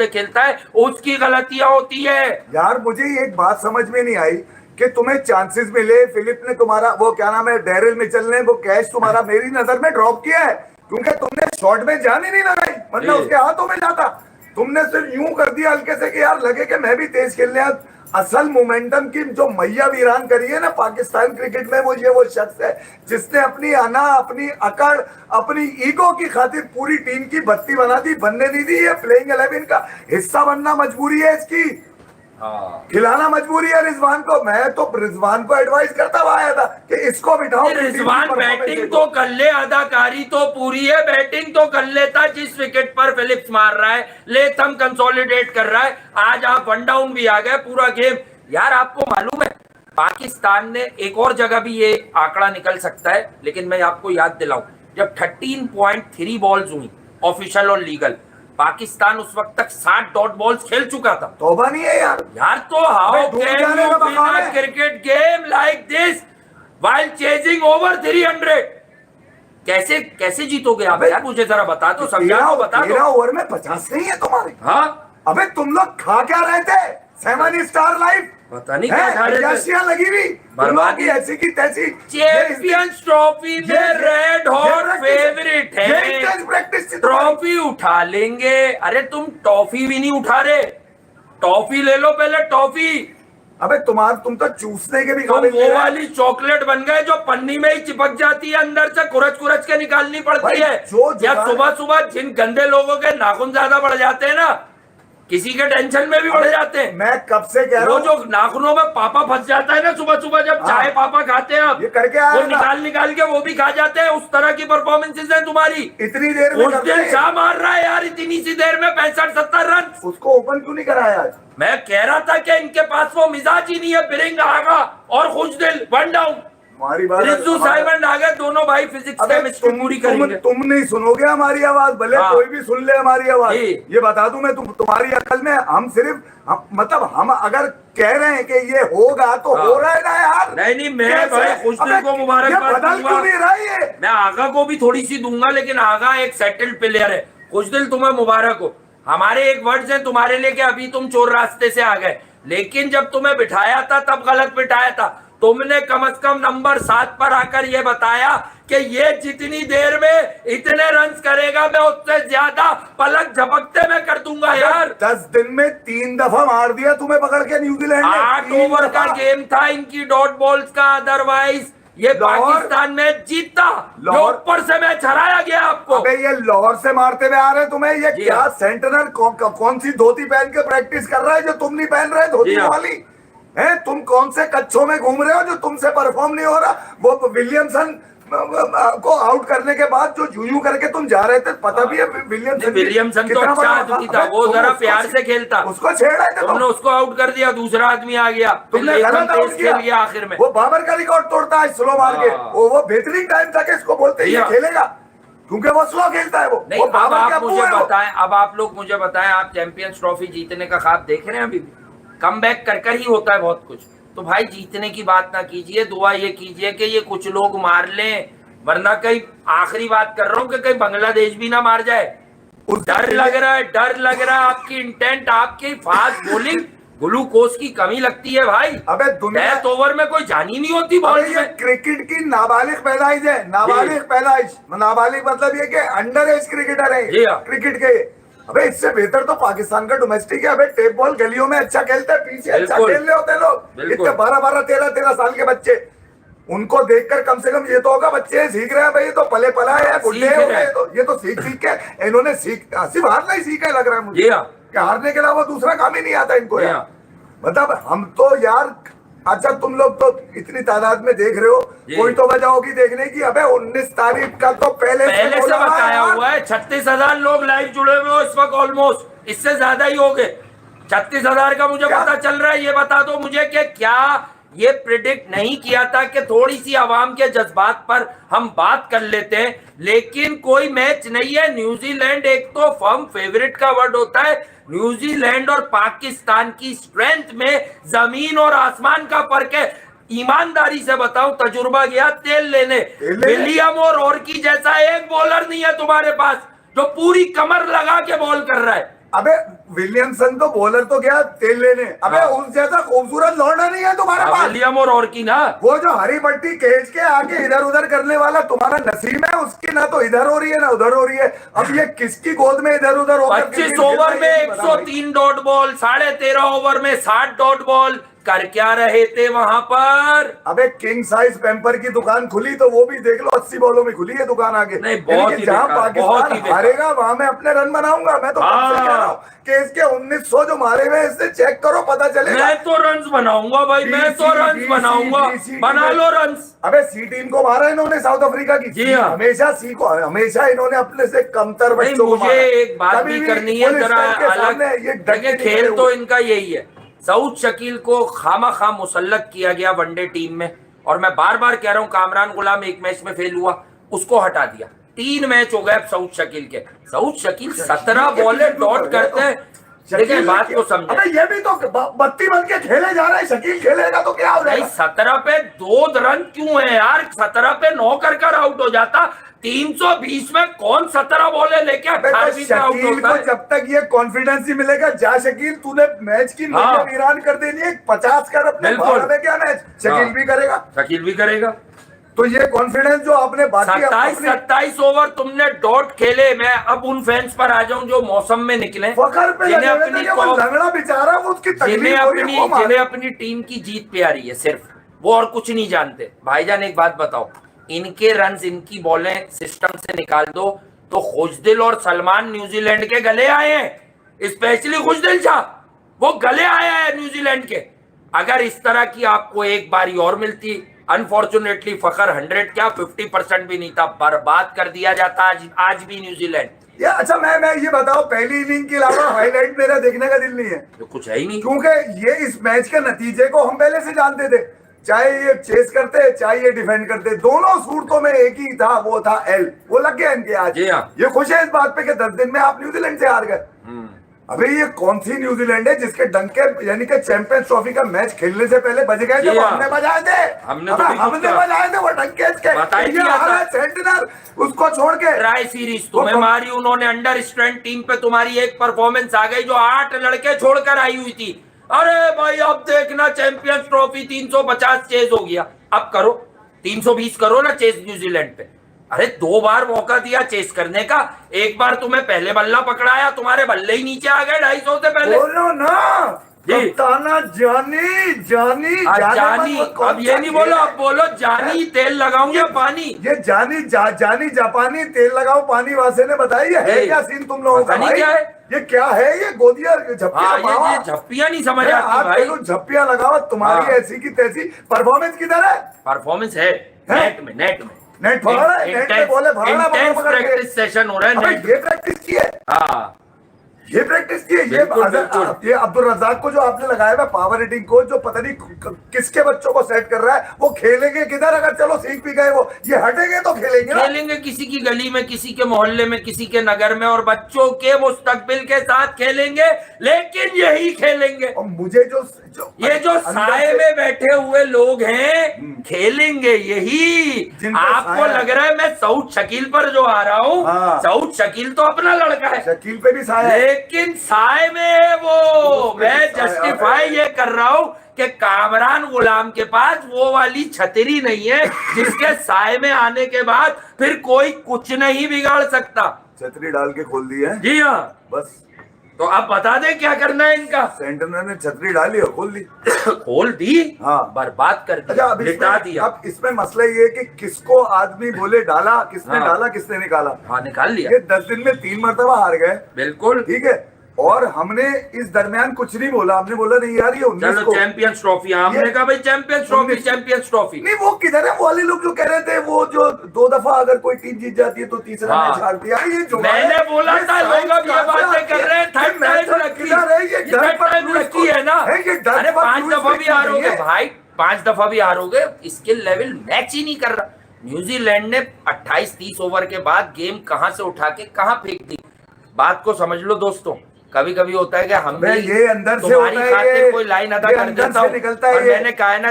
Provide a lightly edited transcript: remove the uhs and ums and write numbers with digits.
खेलता है उसकी गलतियां होती है। यार मुझे एक बात समझ में नहीं आई कि तुम्हें चांसेस मिले, फिलिप ने तुम्हारा वो क्या नाम है डेरिल मिचेल ने वो कैच तुम्हारा मेरी नजर में ड्रॉप किया है, क्योंकि तुमने शॉट में जान ही नहीं लगाई, वरना उसके हाथों में जाता। तुमने सिर्फ यूं कर दिया हल्के से कि यार लगे कि मैं भी तेज खेलने आ। असल मोमेंटम की जो मैया वीरान करी है ना पाकिस्तान क्रिकेट में, वो शख्स है जिसने अपनी अना, अपनी अकड़, अपनी ईगो की खातिर पूरी टीम की बत्ती बना दी, बनने नहीं दी। ये प्लेइंग 11 का हिस्सा बनना मजबूरी है इसकी, खिलाना मजबूरी है रिजवान को। मैं तो रिजवान को एडवाइस करता हुआ आया था कि इसको बिठाओ। रिजवान बैटिंग तो कर ले, अदाकारी तो पूरी है, बैटिंग तो कर लेता। जिस विकेट पर फिलिप्स मार रहा है, लेथम कंसोलिडेट कर रहा है, आज आप वन डाउन भी आ गए पूरा गेम। यार आपको मालूम है पाकिस्तान ने एक और जगह भी ये आंकड़ा निकल सकता है, लेकिन मैं आपको याद दिलाऊं, जब 13.3 बॉल्स हुई ऑफिशियल और लीगल, पाकिस्तान उस वक्त तक 60 डॉट बॉल्स खेल चुका था। तौबा नहीं है यार। यार तो how can you win a cricket game like this while chasing over 300? कैसे कैसे जीतोगे आप यार? मुझे जरा बता दो, समझा दो, बता दो। 13 ओवर में 50 नहीं है तुम्हारे। हाँ अबे तुम लोग खा क्या रहे थे? 7 स्टार लाइफ पता नहीं क्या खा रहे थे, लगी हुई बर्बादी ऐसी की तैसी। चैंपियंस ट्रॉफी में रेड हॉट फेवरेट है, ट्रॉफी उठा लेंगे। अरे तुम टॉफी भी नहीं उठा रहे, टॉफी ले लो पहले, टॉफी। अबे तुम तो चूसने के भी काबिल वो वाली चॉकलेट बन गए जो पन्नी में ही चिपक जाती है, अंदर से कुरच कुरच के निकालनी पड़ती है। या सुबह सुबह जिन गंदे लोगों के नाखून ज्यादा बढ़ जाते हैं ना, किसी के टेंशन में भी बढ़ जाते हैं। मैं कब से कह रहा हूं, वो जो नाखूनों में पापा फंस जाता है ना सुबह सुबह, जब चाय पापा खाते हैं आप, ये करके वो निकाल के वो भी खा जाते हैं। उस तरह की परफॉर्मेंसेज है तुम्हारी। इतनी देर में उस दिन शाह मार रहा है यार इतनी सी देर में 65-70 रन। उसको ओपन क्यों नहीं कराया आज? मैं कह रहा था कि इनके पास वो मिजाज ही नहीं है। बिरिंग आगा और खुशदिल वन डाउन, रिजू साइमंड आ गए, दोनों भाई फिजिक्स केमिस्ट्री पूरी करेंगे। तुम नहीं सुनोगे हमारी आवाज, भले कोई भी सुन ले हमारी आवाज। ये बता दूं मैं तुम्हारी अकल में हम सिर्फ मतलब हम अगर कह रहे हैं कि ये होगा तो हो रहा है ना यार। नहीं मैं भाई खुशदिल को मुबारकबाद दूंगा, मैं आगा को भी थोड़ी सी दूंगा, लेकिन आगा एक सेटल्ड प्लेयर है। खुशदिल तुम्हें मुबारक हो। हमारे एक वर्ड्स हैं तुम्हारे लिए कि अभी तुम चोर रास्ते से आ गए, लेकिन जब तुम्हें बिठाया था तब गलत बिठाया था। तुमने कम से कम नंबर 7 पर आकर यह बताया कि ये जितनी देर में इतने रन्स करेगा मैं उससे ज्यादा पलक झपकते में कर दूंगा। यार 10 दिन में 3 दफा मार दिया तुम्हें पकड़ के न्यूजीलैंड ने। 8 ओवर का गेम था इनकी डॉट बॉल्स का, अदरवाइज ये पाकिस्तान में जीता। ऊपर से मैच हराया गया आपको। अबे ये लाहौर से मारते हुए आ रहे तुम्हें। ये क्या सेंटनर कौन सी धोती पहन के प्रैक्टिस कर रहा है जो तुम नहीं पहन रहे धोती वाली है? तुम कौन से कच्छों में घूम रहे हो जो तुमसे परफॉर्म नहीं हो रहा? वो विलियमसन को आउट करने के बाद जो यूं करके तुम जा रहे थे, पता भी है विलियमसन तो अच्छा आदमी था, वो जरा प्यार से खेलता, उसको छेड़ा थे तुमने, उसको आउट कर दिया, दूसरा आदमी आ गया, तुमने गलत आउट किया आखिर में। वो बाबर का रिकॉर्ड तोड़ता है स्लो मार के। वो बेहतरीन टाइम था कि इसको बोलते ही खेलेगा, क्योंकि वो स्लो खेलता है। वो नहीं, अब आप मुझे बताएं, अब आप लोग मुझे बताएं, आप चैंपियंस ट्रॉफी जीतने का ख्वाब देख रहे हैं? अभी कम बैक कर ही होता है बहुत कुछ। तो भाई जीतने की बात ना कीजिए, दुआ ये कीजिए कि ये कुछ लोग मार लें, वरना कहीं आखिरी बात कर रहा हूं कि कहीं बांग्लादेश भी ना मार जाए। डर लग रहा है, डर लग रहा है। आपकी इंटेंट, आपकी फास्ट बॉलिंग, ग्लूकोज की कमी लगती है भाई। अबे दुनिया ओवर में कोई जानी नहीं होती बॉल में। क्रिकेट की नाबालिग पैदाइश है, नाबालिग पैदाइश। नाबालिग मतलब ये कि अंडर एज क्रिकेटर है क्रिकेट के। अबे इससे बेहतर तो पाकिस्तान का डोमेस्टिक है। अबे टेप बॉल गलियों में अच्छा खेलते हैं, पीछे अच्छा खेल रहे होते हैं लोग, इतने 12-12, 13-13 साल के बच्चे। उनको देखकर कम से कम ये तो होगा बच्चे सीख रहे हैं भाई, ये तो पले पला है, बुढ़े हो गए, तो ये तो सीख के इन्होंने सिर्फ हारना ही सीखा लग रहा है मुझे कि हारने के अलावा दूसरा काम ही नहीं आता इनको यार। मतलब हम तो यार, अच्छा तुम लोग तो इतनी तादाद में देख रहे हो, कोई तो वजह होगी देखने की। अबे 19 तारीख का तो पहले से बताया हुआ है। 36,000 लोग लाइव जुड़े हुए हो इस वक्त, ऑलमोस्ट इससे ज्यादा ही हो गए। 36,000 का मुझे पता चल रहा है। ये बता दो मुझे कि क्या ये प्रिडिक्ट नहीं किया था कि थोड़ी सी आवाम के जज्बात पर हम बात कर लेते हैं, लेकिन कोई मैच नहीं है। न्यूजीलैंड एक तो फर्म फेवरेट का वर्ड होता है। न्यूजीलैंड और पाकिस्तान की स्ट्रेंथ में जमीन और आसमान का फर्क है। ईमानदारी से बताऊं, तजुर्बा गया तेल लेने, विलियम और की जैसा एक बॉलर नहीं है तुम्हारे पास जो पूरी कमर लगा के बॉल कर रहा है। अबे विलियमसन तो बॉलर तो गया तेल लेने, अबे हाँ। उस जैसा खूबसूरत लौंडा नहीं है तुम्हारे पास। विलियम और की ना, वो जो हरी पट्टी खींच के आके इधर उधर करने वाला तुम्हारा नसीब है, उसकी ना तो इधर हो रही है ना उधर हो रही है। अब ये किसकी गोद में इधर उधर होकर 25 ओवर में 103 डॉट बॉल, 13.5 ओवर में 60 डॉट बॉल, कर क्या रहे थे वहां पर? अबे किंग साइज पेम्पर की दुकान खुली तो वो भी देख लो 80 बॉलों में खुली है दुकान आगे। नहीं, बहुत यानी कि ही जहां बेकार, बहुत ही पाकिस्तान बेकार। हारेगा वहां मैं अपने रन बनाऊंगा। मैं तो हाँ। तुमसे कह रहा हूं कि इसके 1900 जो मारे हुए इससे चेक करो, पता चलेगा। मैं तो रन्स बनाऊंगा भाई, मैं तो रन्स बनाऊंगा, बना लो रन्स। अबे सी टीम को मारा इन्होंने साउथ अफ्रीका की। जी हाँ। हमेशा सी को, हमेशा इन्होंने अपने से कमतर नहीं, बच्चों को मुझे मारा। एक बात कभी भी करनी है पुलिस जरा लाइन के अलग। सामने ये डट के देखिए, नहीं खेल खड़े तो हुए। इनका यही है। सऊद शकील को खामा मुसल्लत किया गया वनडे टीम में, और मैं बार बार कह रहा हूं कामरान गुलाम एक मैच में फेल हुआ, उसको हटा दिया। 3 मैच हो गए अब सऊद शकील के। सऊद शकील 17 बॉले डॉट करते हैं। देखिए बात को समझे, अबे ये भी तो बत्ती बन के खेले जा रहे हैं, शकील खेलेगा तो क्या हो भाई जाएगा? 17 पे 2 रन क्यों है यार? 17 पे 9 कर आउट हो जाता। 320 में कौन 17 बॉले लेके 18वीं पे आउट शकील होता को है? जब तक ये कॉन्फिडेंस ही मिलेगा, जा शकील तूने मैच की हाँ। नीयत ईरान कर देनी है, 50 कर अपने बिल्कुल। भारत में क्या मैच शकील हाँ। भी करेगा। शकील भी करेगा। तो ये कॉन्फिडेंस जो आपने बाकी 27 ओवर तुमने डॉट खेले। मैं अब उन फैंस पर आ जाऊं जो मौसम में निकले, फखर पे जिन्हें लगे हुए अपनी थे कि वो लंगड़ा बेचारा, वो उसकी तकलीफ हो रही है, वो मारे। जिन्हें अपनी टीम की जीत प्यारी है सिर्फ, वो और कुछ नहीं जानते। भाईजान एक बात बताओ, इनके रन्स, इनकी बॉलें सिस्टम से निकाल दो तो खुशदिल और सलमान न्यूजीलैंड के गले आए हैं। स्पेशली खुशदिल शाह, वो गले आया है न्यूजीलैंड के। अगर इस तरह की आपको एक बारी और मिलती, अनफॉर्चुनेटली फखर 100 क्या 50% भी नहीं था, बर्बाद कर दिया जाता आज भी न्यूजीलैंड। या अच्छा मैं ये बताओ, पहली इनिंग के अलावा हाईलाइट मेरा देखने का दिल नहीं है, तो कुछ है ही नहीं। क्योंकि ये इस मैच के नतीजे को हम पहले से जानते थे। चाहे ये चेस करते, चाहे ये डिफेंड करते, दोनों सूरतों में एक ही था, वो था एल। वो लग गया इनके आज। जी हाँ। ये खुश है इस बात पे कि 10 दिन में आप न्यूजीलैंड से हार गए। अबे ये कौन सी न्यूजीलैंड है जिसके डंके, यानी कि चैंपियंस ट्रॉफी का मैच खेलने से पहले बज गए थे, वो हमने बजाए थे। हमने हमने बजाए थे वो डंके इसके। बता ही ये दिया था। हारा सेंटिनल, उसको छोड़ के ट्राई सीरीज तुम्हें मारी उन्होंने, अंडर स्ट्रेंथ टीम पे तुम्हारी एक परफॉर्मेंस आ गई जो 8 लड़के छोड़कर आई हुई थी। अरे भाई अब देखना चैंपियंस ट्रॉफी 350 चेज हो गया, अब करो 320 करो ना चेज न्यूजीलैंड पे। अरे 2 बार मौका दिया चेस करने का, एक बार तुम्हें पहले बल्ला पकड़ाया, तुम्हारे बल्ले ही नीचे आ गए 250 से पहले। बोलो ना कप्ताना जानी जानी जानी, अब ये नहीं बोलो, अब बोलो जानी तेल लगाऊंगे पानी। ये जानी जापानी तेल लगाओ पानी वासे ने बताई है क्या सीन तुम लोगों का? क्या है ये क्या है? ये गोदिया झप्पियां, ये झप्पियां नहीं समझ आती आप भाई। झप्पियां लगाओ, तुम्हारी ऐसी की तैसी परफॉर्मेंस किधर है? परफॉर्मेंस है नेट में नेट फड़ा है, नेट पे बोले फड़ा प्रैक्टिस सेशन हो रहा है नेट। ये प्रैक्टिस की है, हाँ ये प्रैक्टिस की है। बिल्कुल। ये अब्दुल रजाक को जो आपने लगाया है पावर हिटिंग कोच, जो पता नहीं किसके बच्चों को सेट कर रहा है, वो खेलेंगे किधर? अगर चलो सीख भी गए वो, ये हटेंगे तो खेलेंगे किसी की गली में, किसी के मोहल्ले में, किसी के नगर में, और बच्चों के मुस्तकबिल के साथ खेलेंगे, लेकिन यही खेलेंगे। और मुझे जो ये जो साए में बैठे हुए लोग हैं खेलेंगे यही। आपको लग रहा है मैं सऊद शकील पर जो आ रहा हूँ, हाँ। सऊद शकील तो अपना लड़का है, शकील पे भी साया है, लेकिन साए में है वो। मैं जस्टिफाई ये कर रहा हूँ कि कामरान गुलाम के पास वो वाली छतरी नहीं है जिसके साए में आने के बाद फिर कोई कुछ नहीं बिगाड़ सकता। छतरी डाल के खोल दी है। जी हाँ, बस तो आप बता दें क्या करना है इनका। सेंटर ने छतरी डाली और खोल दी। खोल दी, हाँ, बर्बाद कर अच्छा, दिया, अब लिटा दिया। अब इसमें मसला ये है कि किसको आदमी बोले डाला, किसने हाँ। डाला, किसने निकाला। हाँ निकाल लिया, ये 10 दिन में 3 मरतबा हार गए, बिल्कुल ठीक है। और हमने इस दरमियान कुछ नहीं बोला, हमने बोला नहीं यार ये 19 चलो को चैंपियंस ट्रॉफी, हमने कहा भाई चैंपियंस ट्रॉफी, चैंपियंस ट्रॉफी। नहीं, वो किधर है? वो वाले लोग जो कह रहे थे वो जो 2 दफा अगर कोई टीम जीत जाती है तो तीसरा हाँ। मैच हारती है। ये जो मैंने बोला था लोग अब ये बातें कर रहे हैं, थर्ड टाइम लकी है ना। अरे 5 दफा भी हारोगे भाई, 5 दफा भी हारोगे, स्किल लेवल मैच ही नहीं कर रहा। न्यूजीलैंड ने 28-30 ओवर के बाद गेम कहां से उठा के कहां फेंक दी। बात को समझ लो दोस्तों, कभी कभी होता है कि हम ये अंदर से तुम्हारी होता है, खातिर कोई लाइन अदा कर अंदर देता से हूं, निकलता है और ये। मैंने कहा है ना